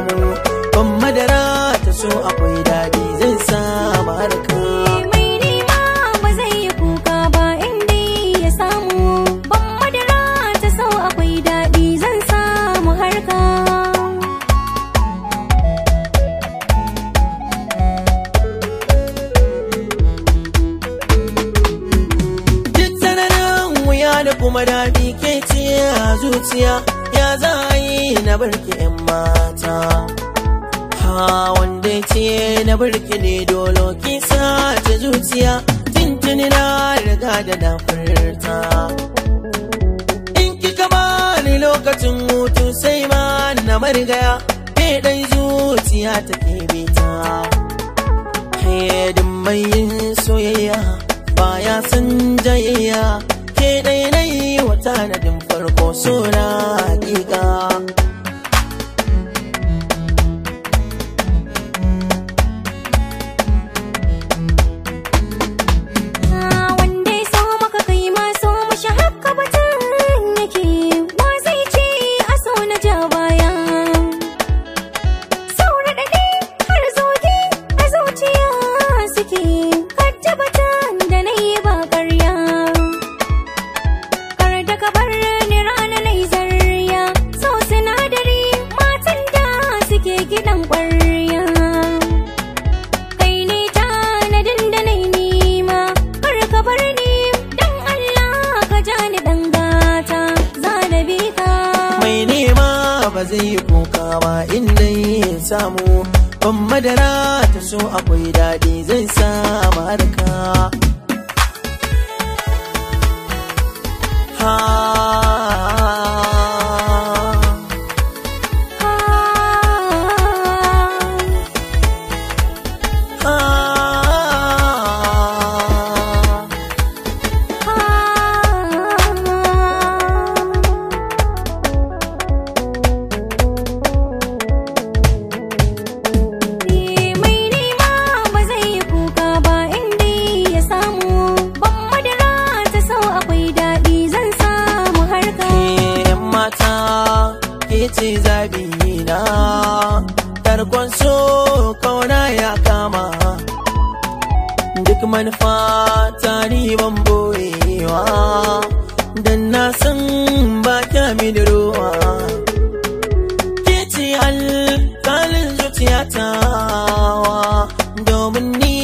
samu ban madara ta so akwai daɗi zan samu harka. Mai nema ba zai yi kuka ba inda ya samu ban madara ta so akwai daɗi zan samu harka. Da kuma daɗi ke ce a zuciya ya za yi na barki 'yan mata. Ha wanda ce na barki ne dolo ki sace zuciya tintini na riga da na furta. In kika bani lokacin hutu sai ma na marigaya ke ɗan zuciya ta bita. Hedin mai yin soyayya baya san jayayya ke ɗaya na yi wa tanadin farko suna hakika. Wanda ya so maka kai ma so mashi haka batun yake ba zai ce a so na ja baya. Sau raɗaɗi har zogi a zuciya suke ka tabbatan da na yi ba ƙarya. Ka bar ni rana nai zarya so sinadari matan da suke gidan ƙwarya. Kai ne tanadin da nai nima kar ka bar ni dan Allah ka ja ni dan gata za na bi ka. Mai nema ba zai yi kuka ba inda ya samu ban madara ta so akwai daɗi zai samu harka. ce zabi na tarkon so kauna ya kama duk manufa ta ban boyewa dan na san ba kya mini ruwa ke ce alƙalin zuciyata domin ni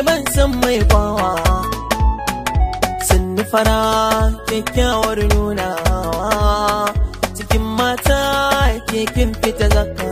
ban san mai kwawa sanni fara kyakkyawar nunawa cikin mata ke kin fita zakka